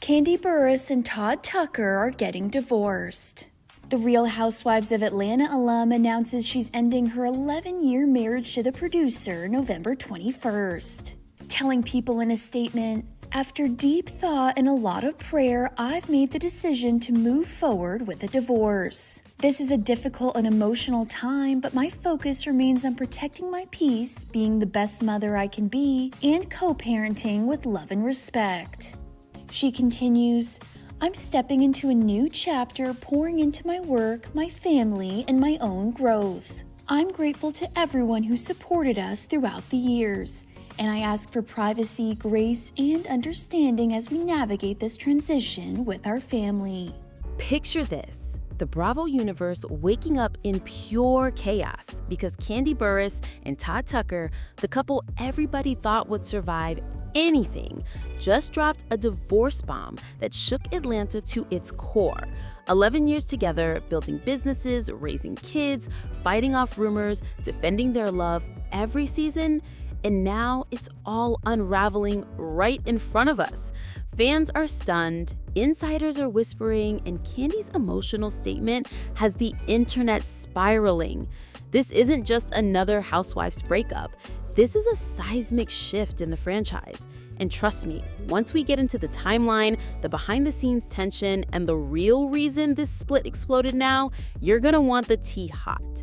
Kandi Burruss and Todd Tucker are getting divorced. The Real Housewives of Atlanta alum announces she's ending her 11-year marriage to the producer November 21st. Telling people in a statement, "After deep thought and a lot of prayer, I've made the decision to move forward with a divorce. This is a difficult and emotional time, but my focus remains on protecting my peace, being the best mother I can be, and co-parenting with love and respect." She continues, "I'm stepping into a new chapter, pouring into my work, my family, and my own growth. I'm grateful to everyone who supported us throughout the years, and I ask for privacy, grace, and understanding as we navigate this transition with our family." Picture this. The Bravo universe waking up in pure chaos because Kandi Burruss and Todd Tucker, the couple everybody thought would survive anything, just dropped a divorce bomb that shook Atlanta to its core. 11 years together, building businesses, raising kids, fighting off rumors, defending their love every season, and now it's all unraveling right in front of us. Fans are stunned, insiders are whispering, and Kandi's emotional statement has the internet spiraling. This isn't just another Housewives breakup. This is a seismic shift in the franchise. And trust me, once we get into the timeline, the behind-the-scenes tension, and the real reason this split exploded now, you're gonna want the tea hot.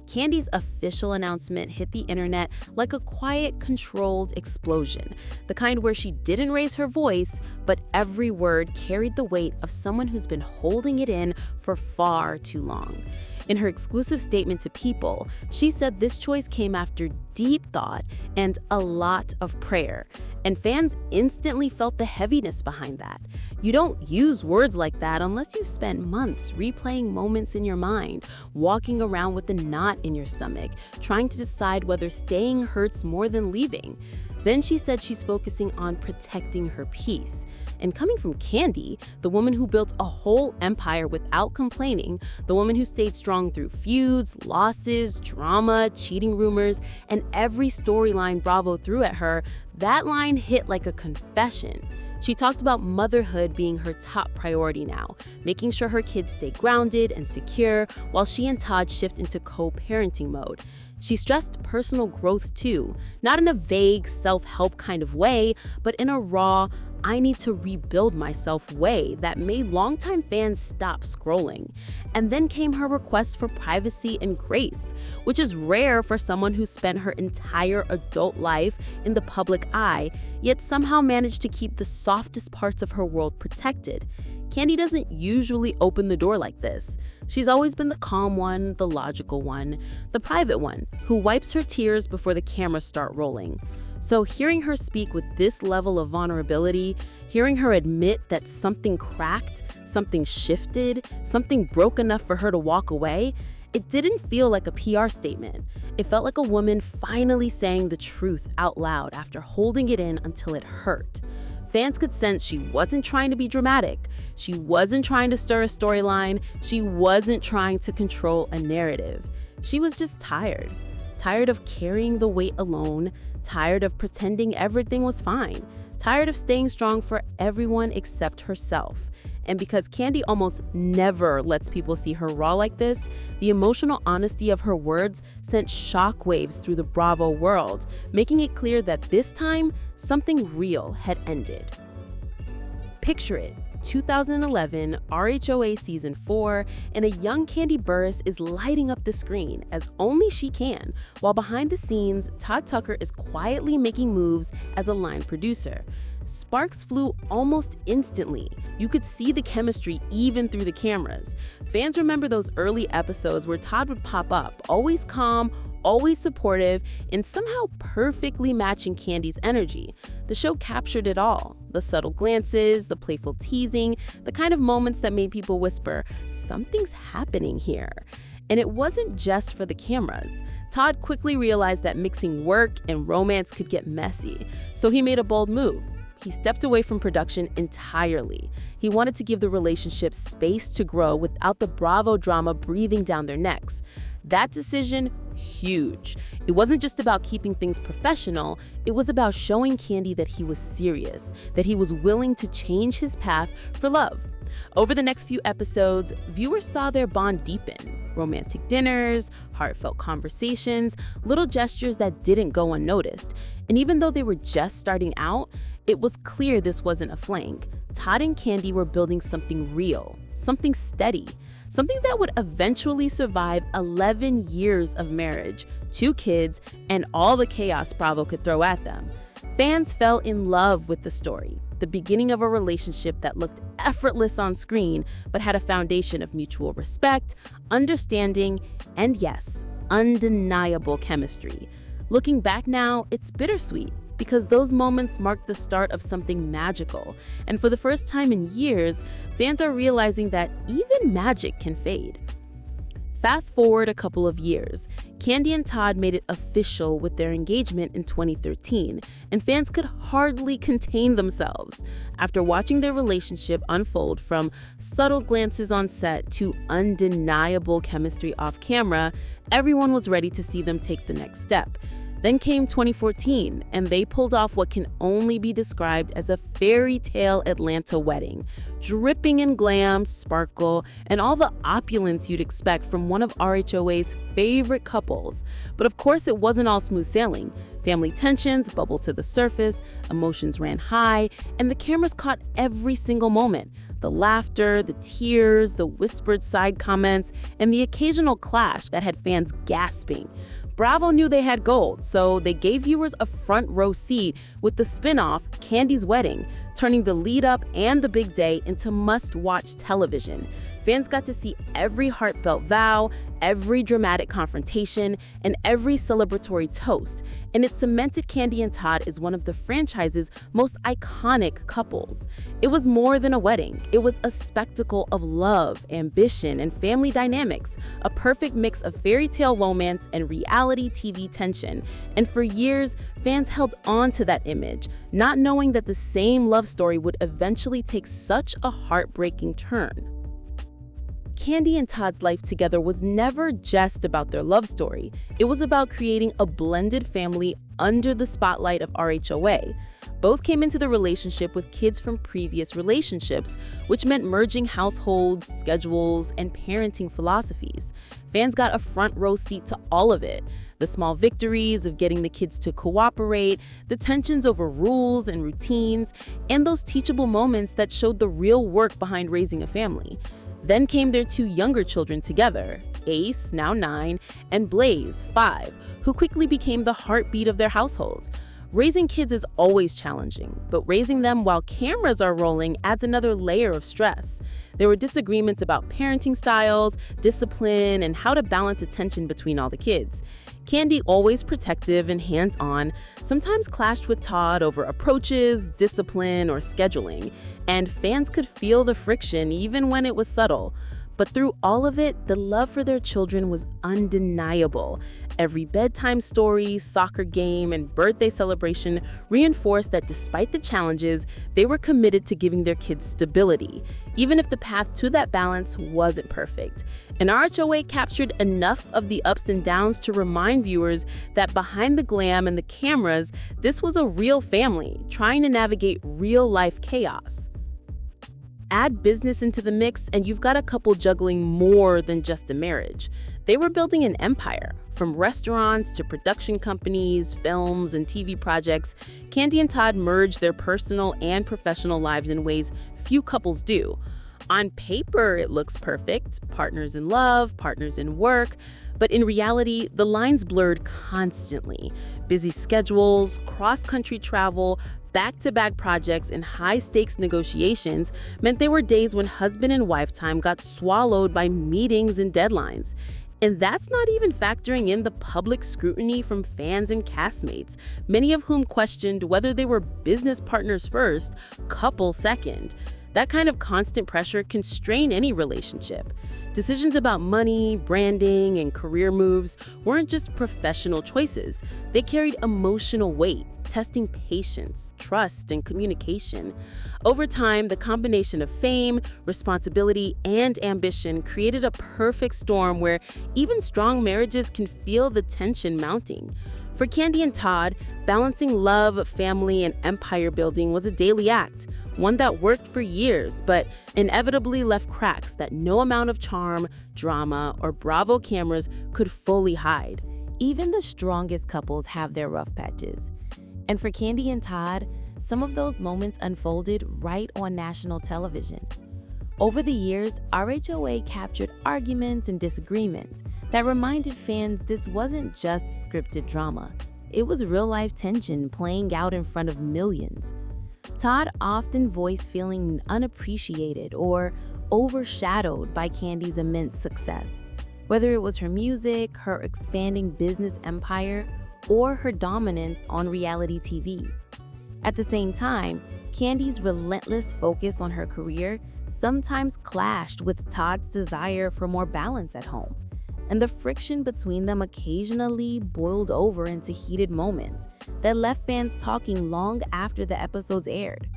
Kandi's official announcement hit the internet like a quiet, controlled explosion, the kind where she didn't raise her voice, but every word carried the weight of someone who's been holding it in for far too long. In her exclusive statement to People, she said this choice came after deep thought and a lot of prayer, and fans instantly felt the heaviness behind that. You don't use words like that unless you've spent months replaying moments in your mind, walking around with a knot in your stomach, trying to decide whether staying hurts more than leaving. Then she said she's focusing on protecting her peace. And coming from Kandi, the woman who built a whole empire without complaining, the woman who stayed strong through feuds, losses, drama, cheating rumors, and every storyline Bravo threw at her, that line hit like a confession. She talked about motherhood being her top priority now, making sure her kids stay grounded and secure while she and Todd shift into co-parenting mode. She stressed personal growth too, not in a vague self-help kind of way, but in a raw, I need to rebuild myself way that made longtime fans stop scrolling. And then came her request for privacy and grace, which is rare for someone who spent her entire adult life in the public eye, yet somehow managed to keep the softest parts of her world protected. Kandi doesn't usually open the door like this. She's always been the calm one, the logical one, the private one, who wipes her tears before the cameras start rolling. So hearing her speak with this level of vulnerability, hearing her admit that something cracked, something shifted, something broke enough for her to walk away, it didn't feel like a PR statement. It felt like a woman finally saying the truth out loud after holding it in until it hurt. Fans could sense she wasn't trying to be dramatic. She wasn't trying to stir a storyline. She wasn't trying to control a narrative. She was just tired. Tired of carrying the weight alone. Tired of pretending everything was fine. Tired of staying strong for everyone except herself. And because Kandi almost never lets people see her raw like this, the emotional honesty of her words sent shockwaves through the Bravo world, making it clear that this time, something real had ended. Picture it. 2011, RHOA Season 4, and a young Kandi Burruss is lighting up the screen as only she can, while behind the scenes, Todd Tucker is quietly making moves as a line producer. Sparks flew almost instantly. You could see the chemistry even through the cameras. Fans remember those early episodes where Todd would pop up, always calm, always supportive, and somehow perfectly matching Kandi's energy. The show captured it all. The subtle glances, the playful teasing, the kind of moments that made people whisper, "Something's happening here." And it wasn't just for the cameras. Todd quickly realized that mixing work and romance could get messy, so he made a bold move. He stepped away from production entirely. He wanted to give the relationship space to grow without the Bravo drama breathing down their necks. That decision huge. It wasn't just about keeping things professional, it was about showing Kandi that he was serious, that he was willing to change his path for love. Over the next few episodes, viewers saw their bond deepen. Romantic dinners, heartfelt conversations, little gestures that didn't go unnoticed. And even though they were just starting out, it was clear this wasn't a fling. Todd and Kandi were building something real, something steady, something that would eventually survive 11 years of marriage, 2 kids, and all the chaos Bravo could throw at them. Fans fell in love with the story, the beginning of a relationship that looked effortless on screen, but had a foundation of mutual respect, understanding, and yes, undeniable chemistry. Looking back now, it's bittersweet, because those moments marked the start of something magical. And for the first time in years, fans are realizing that even magic can fade. Fast forward a couple of years, Kandi and Todd made it official with their engagement in 2013, and fans could hardly contain themselves. After watching their relationship unfold from subtle glances on set to undeniable chemistry off camera, everyone was ready to see them take the next step. Then came 2014, and they pulled off what can only be described as a fairy tale Atlanta wedding, dripping in glam, sparkle, and all the opulence you'd expect from one of RHOA's favorite couples. But of course, it wasn't all smooth sailing. Family tensions bubbled to the surface, emotions ran high, and the cameras caught every single moment. The laughter, the tears, the whispered side comments, and the occasional clash that had fans gasping. Bravo knew they had gold, so they gave viewers a front row seat with the spin-off Kandi's Wedding, turning the lead up and the big day into must-watch television. Fans got to see every heartfelt vow, every dramatic confrontation, and every celebratory toast, and it cemented Kandi and Todd as one of the franchise's most iconic couples. It was more than a wedding. It was a spectacle of love, ambition, and family dynamics, a perfect mix of fairy tale romance and reality TV tension. And for years, fans held on to that image, not knowing that the same love story would eventually take such a heartbreaking turn. Kandi and Todd's life together was never just about their love story. It was about creating a blended family under the spotlight of RHOA. Both came into the relationship with kids from previous relationships, which meant merging households, schedules, and parenting philosophies. Fans got a front row seat to all of it. The small victories of getting the kids to cooperate, the tensions over rules and routines, and those teachable moments that showed the real work behind raising a family. Then came their 2 younger children together, Ace, now 9, and Blaze, 5, who quickly became the heartbeat of their household. Raising kids is always challenging, but raising them while cameras are rolling adds another layer of stress. There were disagreements about parenting styles, discipline, and how to balance attention between all the kids. Kandi, always protective and hands-on, sometimes clashed with Todd over approaches, discipline, or scheduling, and fans could feel the friction even when it was subtle. But through all of it, the love for their children was undeniable. Every bedtime story, soccer game, and birthday celebration reinforced that despite the challenges, they were committed to giving their kids stability, even if the path to that balance wasn't perfect. And RHOA captured enough of the ups and downs to remind viewers that behind the glam and the cameras, this was a real family trying to navigate real-life chaos. Add business into the mix, and you've got a couple juggling more than just a marriage. They were building an empire. From restaurants to production companies, films, and TV projects, Kandi and Todd merged their personal and professional lives in ways few couples do. On paper, it looks perfect. Partners in love, partners in work. But in reality, the lines blurred constantly. Busy schedules, cross-country travel, back-to-back projects, and high-stakes negotiations meant there were days when husband and wife time got swallowed by meetings and deadlines. And that's not even factoring in the public scrutiny from fans and castmates, many of whom questioned whether they were business partners first, couple second. That kind of constant pressure can strain any relationship. Decisions about money, branding, and career moves weren't just professional choices. They carried emotional weight, testing patience, trust, and communication. Over time, the combination of fame, responsibility, and ambition created a perfect storm where even strong marriages can feel the tension mounting. For Kandi and Todd, balancing love, family, and empire building was a daily act, one that worked for years, but inevitably left cracks that no amount of charm, drama, or Bravo cameras could fully hide. Even the strongest couples have their rough patches. And for Kandi and Todd, some of those moments unfolded right on national television. Over the years, RHOA captured arguments and disagreements that reminded fans this wasn't just scripted drama. It was real-life tension playing out in front of millions. Todd often voiced feeling unappreciated or overshadowed by Kandi's immense success, whether it was her music, her expanding business empire, or her dominance on reality TV. At the same time, Kandi's relentless focus on her career sometimes clashed with Todd's desire for more balance at home, and the friction between them occasionally boiled over into heated moments that left fans talking long after the episodes aired.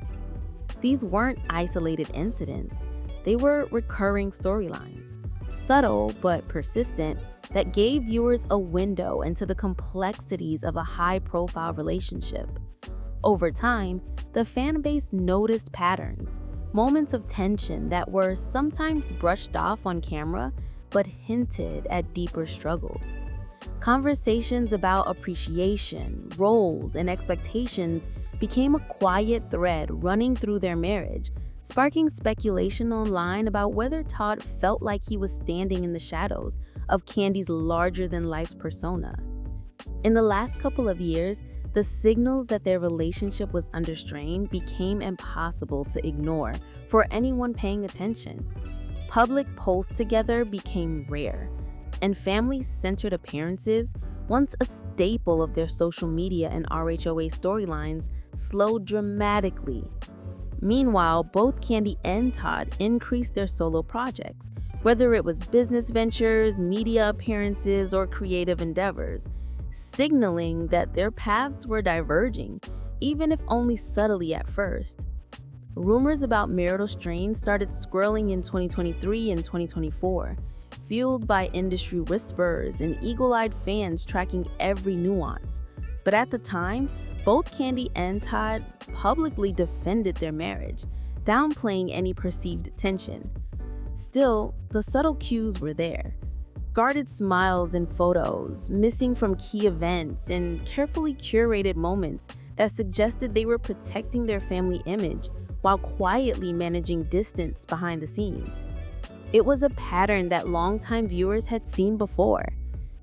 These weren't isolated incidents, they were recurring storylines, subtle but persistent, that gave viewers a window into the complexities of a high-profile relationship. Over time, the fan base noticed patterns, moments of tension that were sometimes brushed off on camera but hinted at deeper struggles. Conversations about appreciation, roles, and expectations became a quiet thread running through their marriage, sparking speculation online about whether Todd felt like he was standing in the shadows of Kandi's larger-than-life persona. In the last couple of years, the signals that their relationship was under strain became impossible to ignore for anyone paying attention. Public posts together became rare, and family-centered appearances, once a staple of their social media and RHOA storylines, slowed dramatically. Meanwhile, both Kandi and Todd increased their solo projects, whether it was business ventures, media appearances, or creative endeavors, signaling that their paths were diverging, even if only subtly at first. Rumors about marital strain started swirling in 2023 and 2024, fueled by industry whispers and eagle-eyed fans tracking every nuance. But at the time, both Kandi and Todd publicly defended their marriage, downplaying any perceived tension. Still, the subtle cues were there. Guarded smiles in photos, missing from key events, and carefully curated moments that suggested they were protecting their family image while quietly managing distance behind the scenes. It was a pattern that longtime viewers had seen before.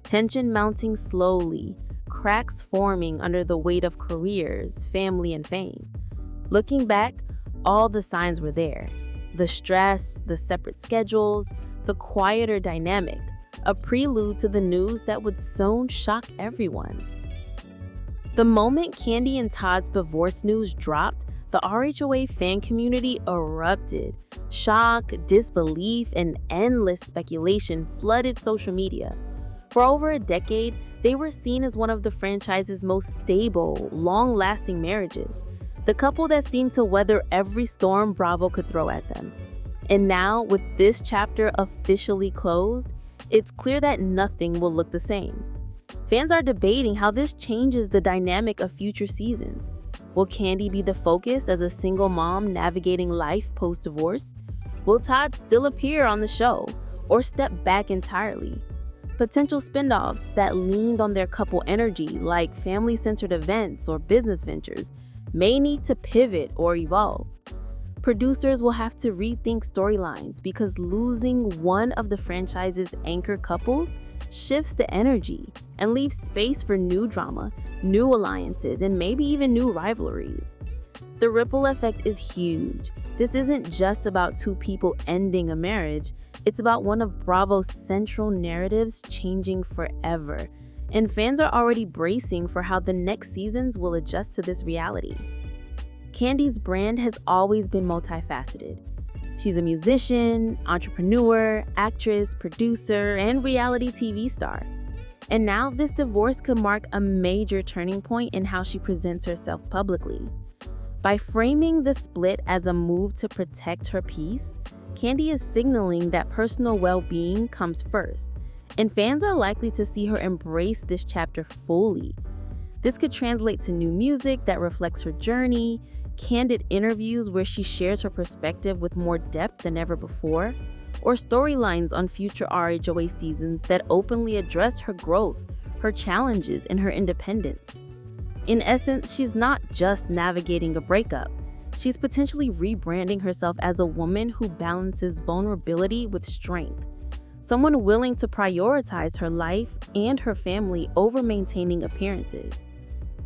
Tension mounting slowly, cracks forming under the weight of careers, family, and fame. Looking back, all the signs were there. The stress, the separate schedules, the quieter dynamic, a prelude to the news that would soon shock everyone. The moment Kandi and Todd's divorce news dropped, the RHOA fan community erupted. Shock, disbelief, and endless speculation flooded social media. For over a decade, they were seen as one of the franchise's most stable, long-lasting marriages, the couple that seemed to weather every storm Bravo could throw at them. And now, with this chapter officially closed, it's clear that nothing will look the same. Fans are debating how this changes the dynamic of future seasons. Will Kandi be the focus as a single mom navigating life post-divorce? Will Todd still appear on the show or step back entirely? Potential spin-offs that leaned on their couple energy, like family-centered events or business ventures, may need to pivot or evolve. Producers will have to rethink storylines because losing one of the franchise's anchor couples shifts the energy and leaves space for new drama, new alliances, and maybe even new rivalries. The ripple effect is huge. This isn't just about two people ending a marriage, it's about one of Bravo's central narratives changing forever. And fans are already bracing for how the next seasons will adjust to this reality. Kandi's brand has always been multifaceted. She's a musician, entrepreneur, actress, producer, and reality TV star. And now this divorce could mark a major turning point in how she presents herself publicly. By framing the split as a move to protect her peace, Kandi is signaling that personal well-being comes first, and fans are likely to see her embrace this chapter fully. This could translate to new music that reflects her journey, candid interviews where she shares her perspective with more depth than ever before, or storylines on future RHOA seasons that openly address her growth, her challenges, and her independence. In essence, she's not just navigating a breakup. She's potentially rebranding herself as a woman who balances vulnerability with strength, someone willing to prioritize her life and her family over maintaining appearances.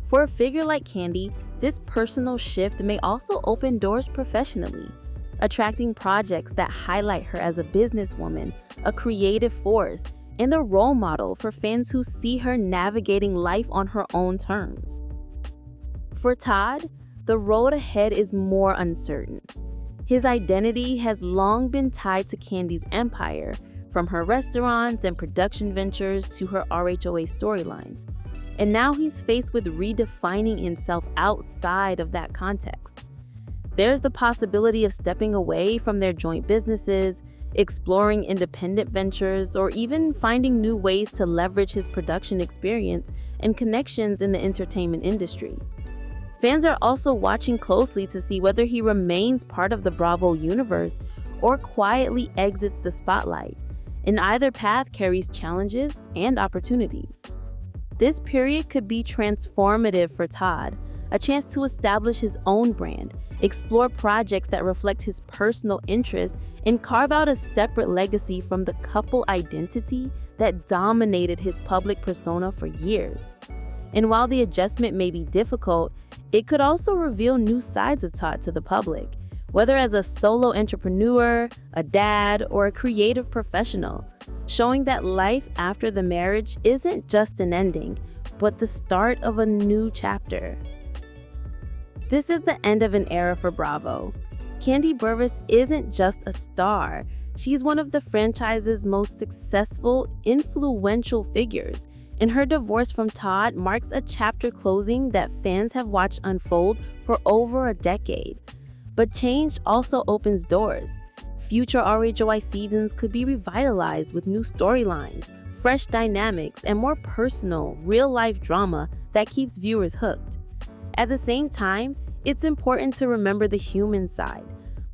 For a figure like Kandi, this personal shift may also open doors professionally, attracting projects that highlight her as a businesswoman, a creative force, and a role model for fans who see her navigating life on her own terms. For Todd, the road ahead is more uncertain. His identity has long been tied to Kandi's empire, from her restaurants and production ventures to her RHOA storylines. And now he's faced with redefining himself outside of that context. There's the possibility of stepping away from their joint businesses, exploring independent ventures, or even finding new ways to leverage his production experience and connections in the entertainment industry. Fans are also watching closely to see whether he remains part of the Bravo universe or quietly exits the spotlight, and either path carries challenges and opportunities. This period could be transformative for Todd, a chance to establish his own brand, explore projects that reflect his personal interests, and carve out a separate legacy from the couple identity that dominated his public persona for years. And while the adjustment may be difficult, it could also reveal new sides of Todd to the public, whether as a solo entrepreneur, a dad, or a creative professional, showing that life after the marriage isn't just an ending, but the start of a new chapter. This is the end of an era for Bravo. Kandi Burruss isn't just a star. She's one of the franchise's most successful, influential figures, and her divorce from Todd marks a chapter closing that fans have watched unfold for over a decade. But change also opens doors. Future RHOA seasons could be revitalized with new storylines, fresh dynamics, and more personal, real-life drama that keeps viewers hooked. At the same time, it's important to remember the human side.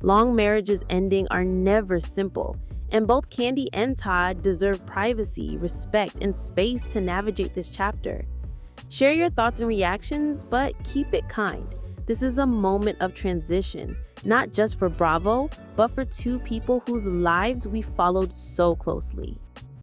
Long marriages ending are never simple, and both Kandi and Todd deserve privacy, respect, and space to navigate this chapter. Share your thoughts and reactions, but keep it kind. This is a moment of transition, not just for Bravo, but for two people whose lives we followed so closely.